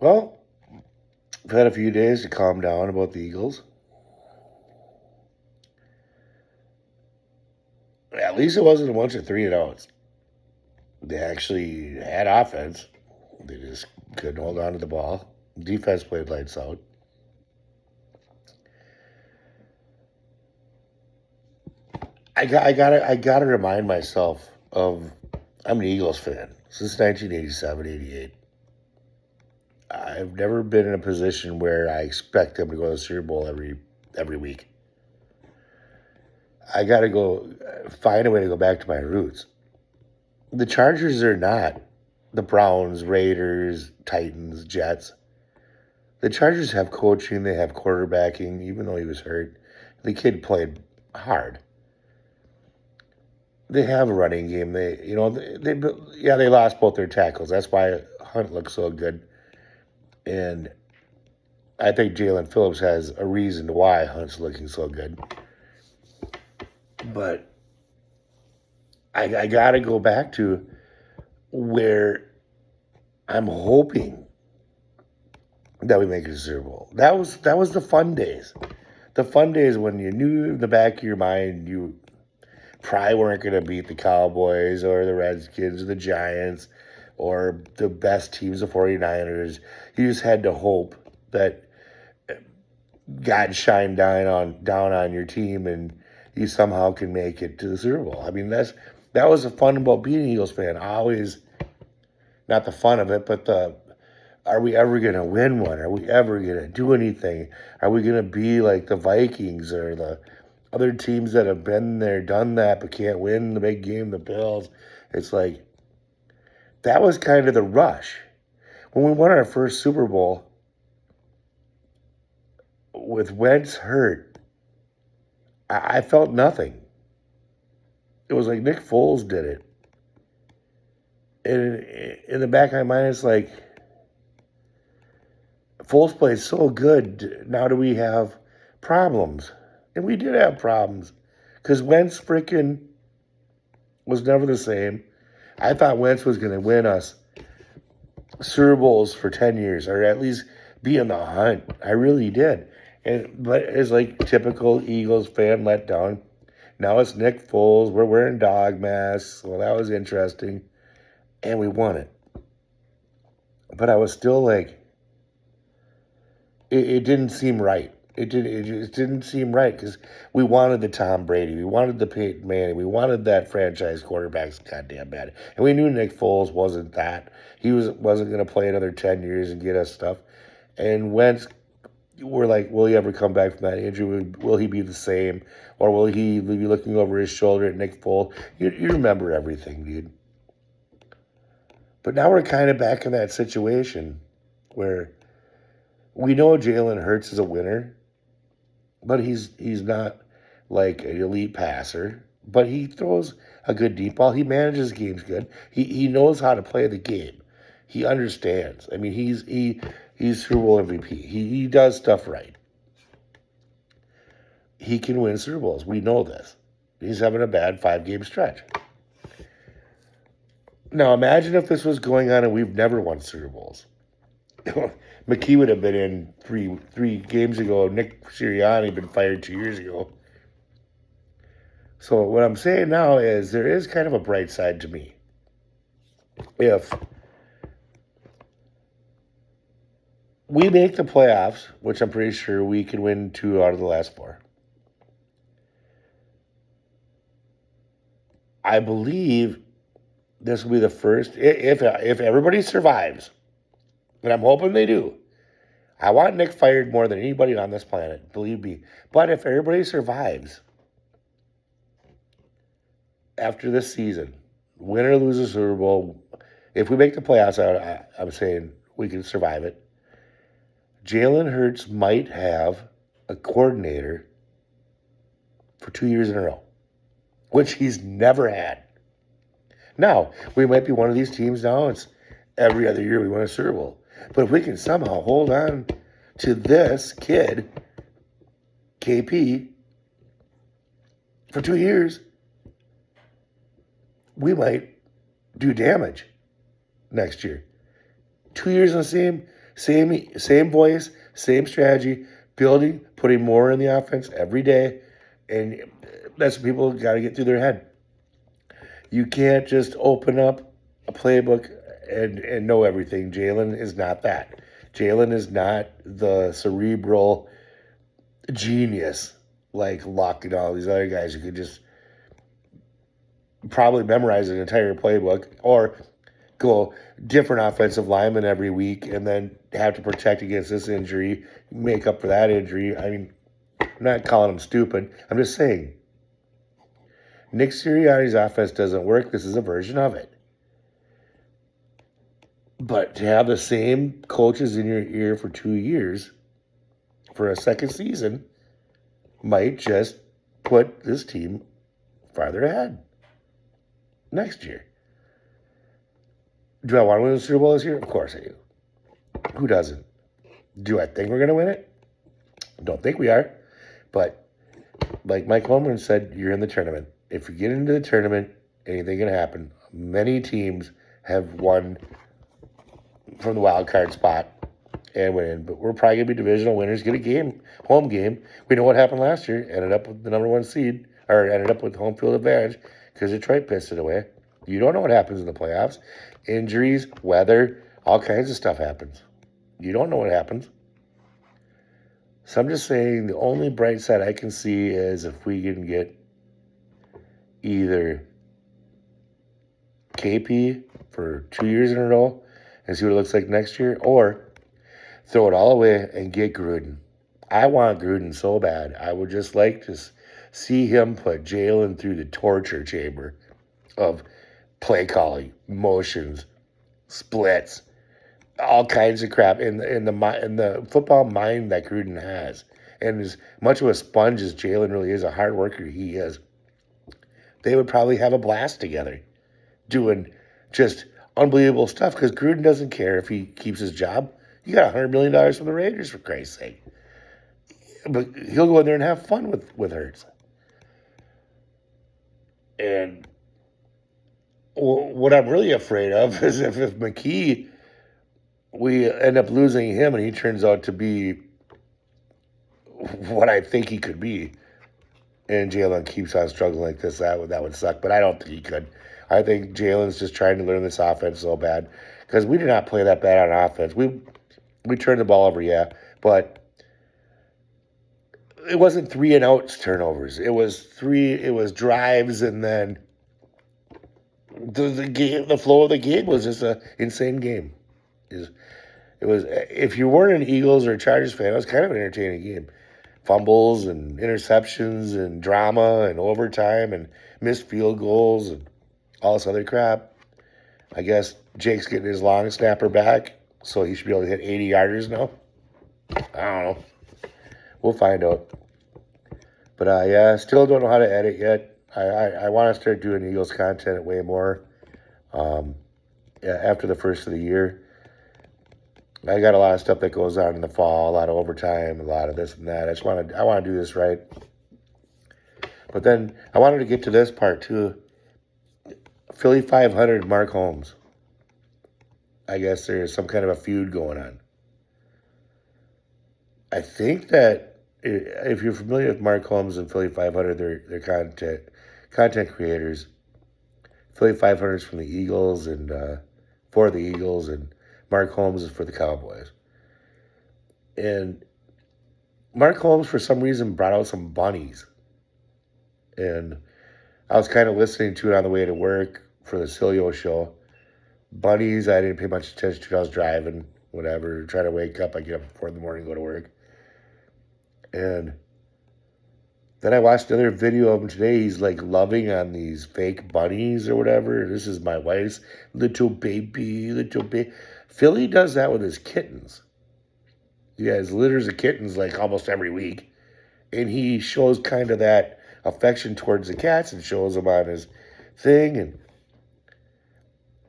Well, I've had a few days to calm down about the Eagles. At least it wasn't a bunch of 3-and-outs. They actually had offense. They just couldn't hold on to the ball. Defense played lights out. I gotta remind myself of I'm an Eagles fan since 1987, 88. I've never been in a position where I expect them to go to the Super Bowl every week. I gotta go find a way to go back to my roots. The Chargers are not the Browns, Raiders, Titans, Jets. The Chargers have coaching, they have quarterbacking, even though he was hurt. The kid played hard. They have a running game. They lost both their tackles. That's why Hunt looks so good. And I think Jalen Phillips has a reason why Hunt's looking so good. But I got to go back to where I'm hoping that we make it to Super Bowl. That was the fun days. The fun days when you knew in the back of your mind you probably weren't going to beat the Cowboys or the Redskins or the Giants or the best teams, the 49ers. You just had to hope that God shined down on your team and you somehow can make it to the Super Bowl. I mean, that was the fun about being an Eagles fan. Always, not the fun of it, but are we ever going to win one? Are we ever going to do anything? Are we going to be like the Vikings or the other teams that have been there, done that, but can't win the big game, the Bills? It's like, that was kind of the rush. When we won our first Super Bowl with Wentz hurt, I felt nothing. It was like Nick Foles did it. And in the back of my mind, it's like, Foles plays so good. Now do we have problems? And we did have problems. Because Wentz freaking was never the same. I thought Wentz was going to win us Super Bowls for 10 years, or at least be in the hunt. I really did. But it's like typical Eagles fan letdown. Now it's Nick Foles. We're wearing dog masks. Well, that was interesting. And we won it. But I was still like, it didn't seem right. It just didn't seem right because we wanted the Tom Brady. We wanted the Peyton Manning. We wanted that franchise quarterback goddamn bad. And we knew Nick Foles wasn't that. He wasn't going to play another 10 years and get us stuff. And Wentz, we're like, will he ever come back from that injury? Will he be the same? Or will he be looking over his shoulder at Nick Foles? You remember everything, dude. But now we're kind of back in that situation where we know Jalen Hurts is a winner, but he's not like an elite passer. But he throws a good deep ball. He manages games good. He knows how to play the game. He understands. I mean, he's Super Bowl MVP. He does stuff right. He can win Super Bowls. We know this. He's having a bad 5-game stretch. Now imagine if this was going on and we've never won Super Bowls. McKee would have been in three games ago. Nick Sirianni had been fired 2 years ago. So what I'm saying now is there is kind of a bright side to me. If we make the playoffs, which I'm pretty sure we can win 2 out of the last 4, I believe this will be the first, if everybody survives, and I'm hoping they do. I want Nick fired more than anybody on this planet, believe me. But if everybody survives after this season, win or lose a Super Bowl, if we make the playoffs, I'm saying we can survive it. Jalen Hurts might have a coordinator for 2 years in a row, which he's never had. Now, we might be one of these teams now. It's every other year we win a Super Bowl. But if we can somehow hold on to this kid, KP, for 2 years, we might do damage next year. 2 years in the Same voice, same strategy, building, putting more in the offense every day, and that's what people got to get through their head. You can't just open up a playbook and know everything. Jalen is not that. Jalen is not the cerebral genius like Luck and all these other guys who could just probably memorize an entire playbook or go different offensive linemen every week and then have to protect against this injury, make up for that injury. I mean, I'm not calling him stupid. I'm just saying Nick Sirianni's offense doesn't work. This is a version of it. But to have the same coaches in your ear for 2 years for a second season might just put this team farther ahead next year. Do I want to win the Super Bowl this year? Of course I do. Who doesn't? Do I think we're going to win it? Don't think we are. But like Mike Holmes said, you're in the tournament. If you get into the tournament, anything can happen. Many teams have won from the wild card spot and went in. But we're probably going to be divisional winners, get a game, home game. We know what happened last year. Ended up with the number 1 seed, or ended up with home field advantage because Detroit pissed it away. You don't know what happens in the playoffs. Injuries, weather, all kinds of stuff happens. You don't know what happens. So I'm just saying the only bright side I can see is if we can get either KP for 2 years in a row and see what it looks like next year, or throw it all away and get Gruden. I want Gruden so bad. I would just like to see him put Jalen through the torture chamber of play calling, motions, splits, all kinds of crap in the football mind that Gruden has. And as much of a sponge as Jalen really is, a hard worker he is, they would probably have a blast together doing just unbelievable stuff because Gruden doesn't care if he keeps his job. You got $100 million from the Raiders, for Christ's sake. But he'll go in there and have fun with Hurts. And what I'm really afraid of is if McKee, we end up losing him and he turns out to be what I think he could be, and Jalen keeps on struggling like this, that would suck. But I don't think he could. I think Jalen's just trying to learn this offense so bad because we did not play that bad on offense. We turned the ball over, yeah, but it wasn't 3 and outs turnovers. It was drives, and then the flow of the game was just an insane game. It was, if you weren't an Eagles or Chargers fan, it was kind of an entertaining game. Fumbles and interceptions and drama and overtime and missed field goals and all this other crap. I guess Jake's getting his long snapper back, so he should be able to hit 80-yarders now. I don't know. We'll find out. But yeah, still don't know how to edit yet. I want to start doing Eagles content way more after the first of the year. I got a lot of stuff that goes on in the fall, a lot of overtime, a lot of this and that. I want to do this right. But then I wanted to get to this part too. Philly 500, Mark Holmes. I guess there's some kind of a feud going on. I think that if you're familiar with Mark Holmes and Philly 500, they're content creators. Philly 500 is from the Eagles and for the Eagles, and Mark Holmes is for the Cowboys. And Mark Holmes, for some reason, brought out some bunnies. And I was kind of listening to it on the way to work for the Cilio show. Bunnies, I didn't pay much attention to. I was driving, whatever, trying to wake up. I get up at 4 in the morning, go to work. And then I watched another video of him today. He's like loving on these fake bunnies or whatever. This is my wife's little baby. Philly does that with his kittens. He has litters of kittens like almost every week. And he shows kind of that affection towards the cats and shows them on his thing. And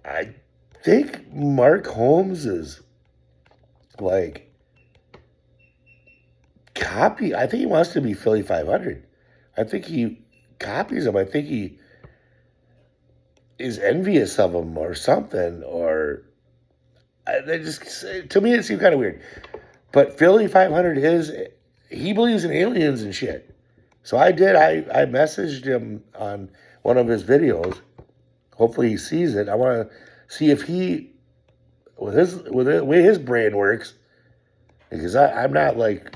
I think Mark Holmes is like I think he wants to be Philly 500. I think he copies him. I think he is envious of him or something. Or They just, to me, it seemed kind of weird. But Philly 500 he believes in aliens and shit. So I did. I messaged him on one of his videos. Hopefully he sees it. I want to see if he, with the way his brain works, because I'm not like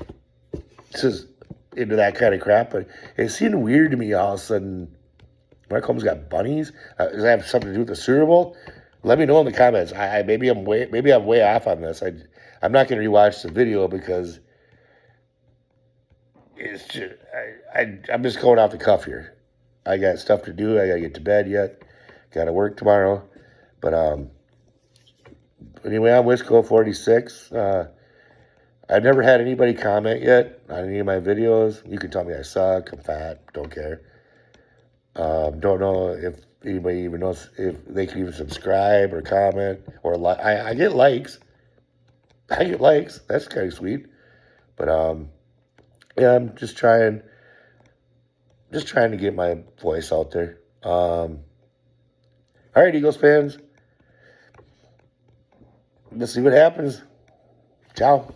just into that kind of crap. But it seemed weird to me all of a sudden. Mark Holmes got bunnies. Does that have something to do with the Super Bowl? Let me know in the comments. Maybe I'm way off on this. I'm not going to rewatch the video because it's just I'm just going off the cuff here. I got stuff to do. I got to get to bed yet. Got to work tomorrow. But anyway, I'm Wisco 46. I've never had anybody comment yet on any of my videos. You can tell me I suck. I'm fat. Don't care. Don't know if anybody even knows if they can even subscribe or comment or like. I get likes. I get likes. That's kind of sweet. But yeah, I'm just trying to get my voice out there. All right, Eagles fans. Let's see what happens. Ciao.